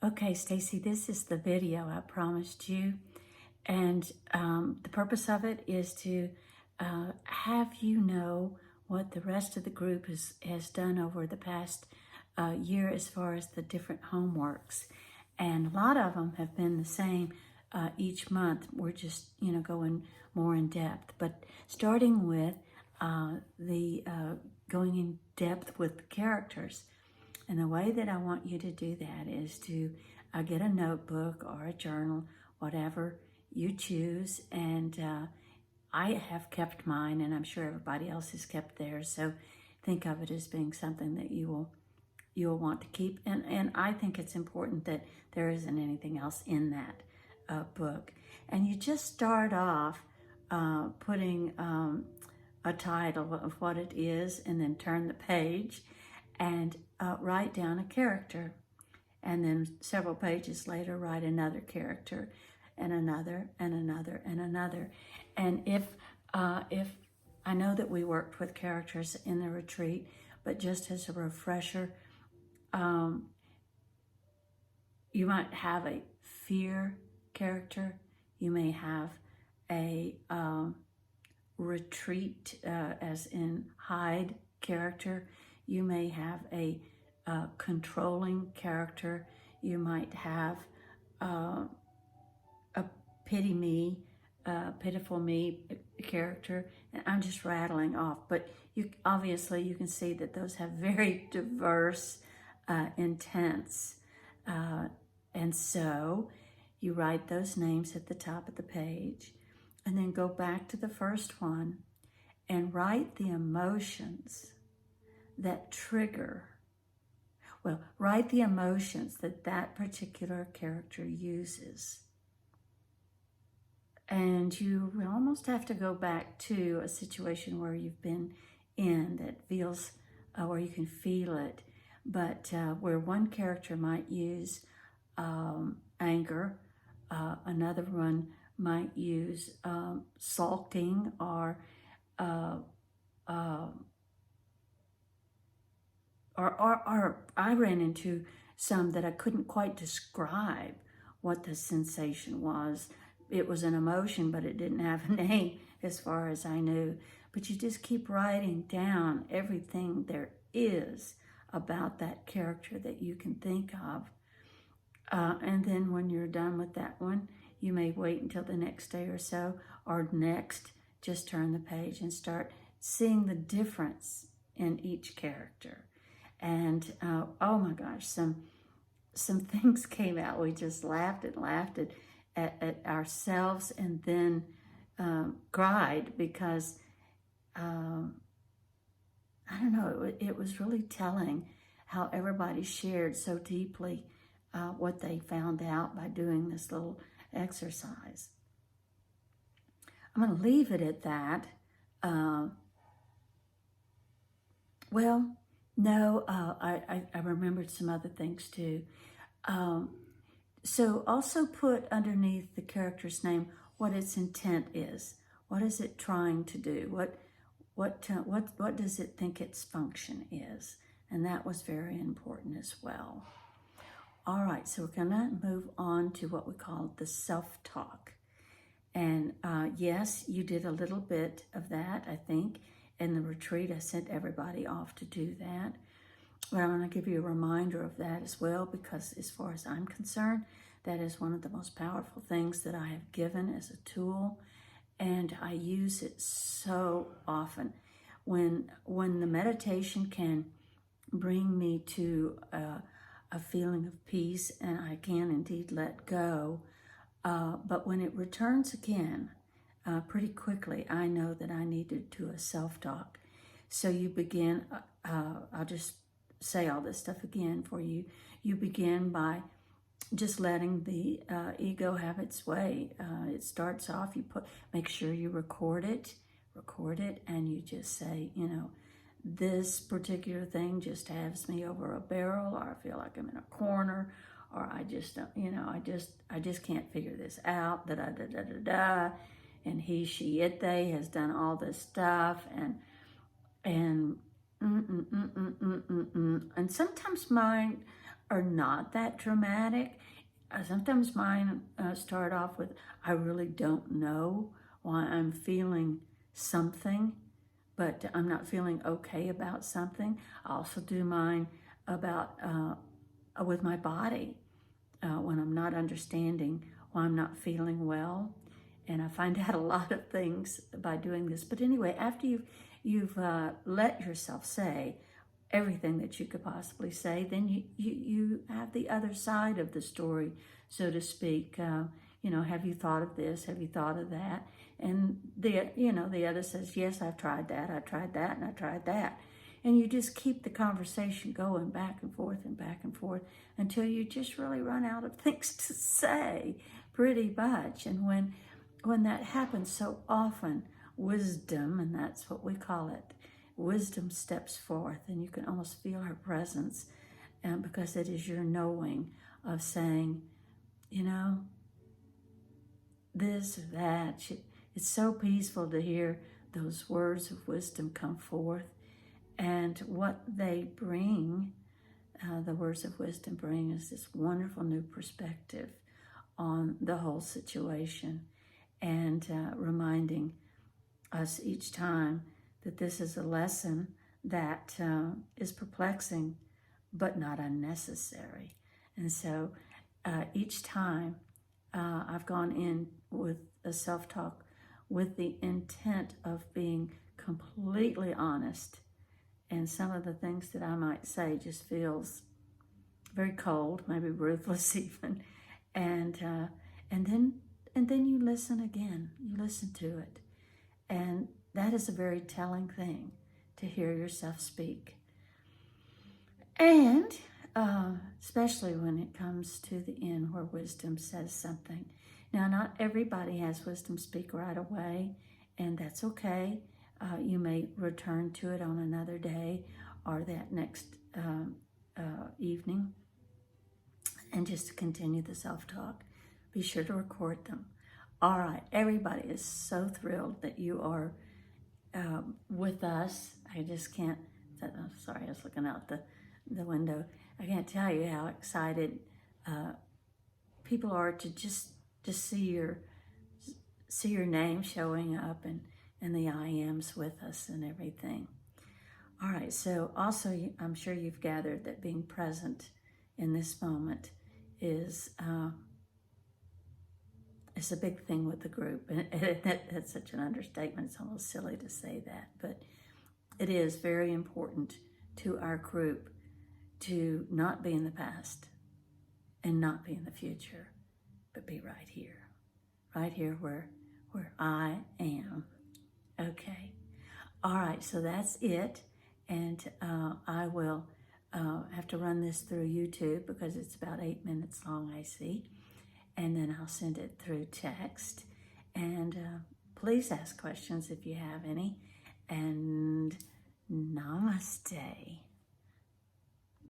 Okay, Stacy, this is the video I promised you, and the purpose of it is to have you know what the rest of the group has done over the past year as far as the different homeworks. And a lot of them have been the same each month. We're just, going more in depth. But starting with the going in depth with the characters. And the way that I want you to do that is to get a notebook or a journal, whatever you choose. And I have kept mine, and I'm sure everybody else has kept theirs. So think of it as being something that you'll want to keep. And I think it's important that there isn't anything else in that book. And you just start off putting a title of what it is, and then turn the page and write down a character. And then several pages later, write another character, and another, and another, and another. And if I know that we worked with characters in the retreat, but just as a refresher, you might have a fear character. You may have a retreat, as in hide character. You may have a controlling character. You might have a pitiful me character. And I'm just rattling off, but obviously you can see that those have very diverse intents. And so you write those names at the top of the page, and then go back to the first one and write the emotions that trigger. Well, write the emotions that that particular character uses. And you almost have to go back to a situation where you've been in that feels, where you can feel it, but where one character might use anger, another one might use sulking, or I ran into some that I couldn't quite describe what the sensation was. It was an emotion, but it didn't have a name as far as I knew. But you just keep writing down everything there is about that character that you can think of. And then when you're done with that one, you may wait until the next day or so, or next, just turn the page and start seeing the difference in each character. And oh my gosh, some things came out. We just laughed at ourselves, and then cried because I don't know, it was really telling how everybody shared so deeply what they found out by doing this little exercise. I'm going to leave it at that. Well, no, I remembered some other things too. So also put underneath the character's name what its intent is. What is it trying to do? What does it think its function is? And that was very important as well. All right, so we're gonna move on to what we call the self-talk. And yes, you did a little bit of that, I think. In the retreat, I sent everybody off to do that. But I'm going to give you a reminder of that as well, because as far as I'm concerned, that is one of the most powerful things that I have given as a tool. And I use it so often. When the meditation can bring me to a feeling of peace, and I can indeed let go, but when it returns again, pretty quickly, I know that I need to do a self-talk. So you begin, I'll just say all this stuff again for you. You begin by just letting the ego have its way. It starts off, make sure you record it, and you just say, this particular thing just has me over a barrel, or I feel like I'm in a corner, or I just don't, I just can't figure this out, da-da-da-da-da-da. And he, she, it, they has done all this stuff, and sometimes mine are not that dramatic. Sometimes mine start off with, I really don't know why I'm feeling something, but I'm not feeling okay about something. I also do mine about with my body when I'm not understanding why I'm not feeling well. And I find out a lot of things by doing this. But anyway, after you've let yourself say everything that you could possibly say, then you have the other side of the story, so to speak. Have you thought of this? Have you thought of that? And the other says, yes, I've tried that, and I tried that. And you just keep the conversation going back and forth until you just really run out of things to say, pretty much. And when that happens so often, wisdom, and that's what we call it, wisdom steps forth, and you can almost feel her presence, because it is your knowing of saying, this or that. It's so peaceful to hear those words of wisdom come forth, and what they bring, the words of wisdom bring, is this wonderful new perspective on the whole situation, and reminding us each time that this is a lesson that is perplexing but not unnecessary. And so each time I've gone in with a self-talk with the intent of being completely honest, and some of the things that I might say just feels very cold, maybe ruthless even, and then you listen again. You listen to it, and that is a very telling thing, to hear yourself speak. And especially when it comes to the end where wisdom says something. Now, not everybody has wisdom speak right away, and that's okay. You may return to it on another day or that next evening, and just continue the self-talk. Be sure to record them. All right, everybody is so thrilled that you are with us. I just can't, sorry, I was looking out the window. I can't tell you how excited people are to just see your name showing up, and the I ams with us and everything. All right, so also I'm sure you've gathered that being present in this moment is a big thing with the group. And that's such an understatement. It's almost silly to say that, but it is very important to our group to not be in the past and not be in the future, but be right here where I am. Okay. All right, so that's it. And I will have to run this through YouTube because it's about 8 minutes long, I see. And then I'll send it through text. And please ask questions if you have any. And namaste.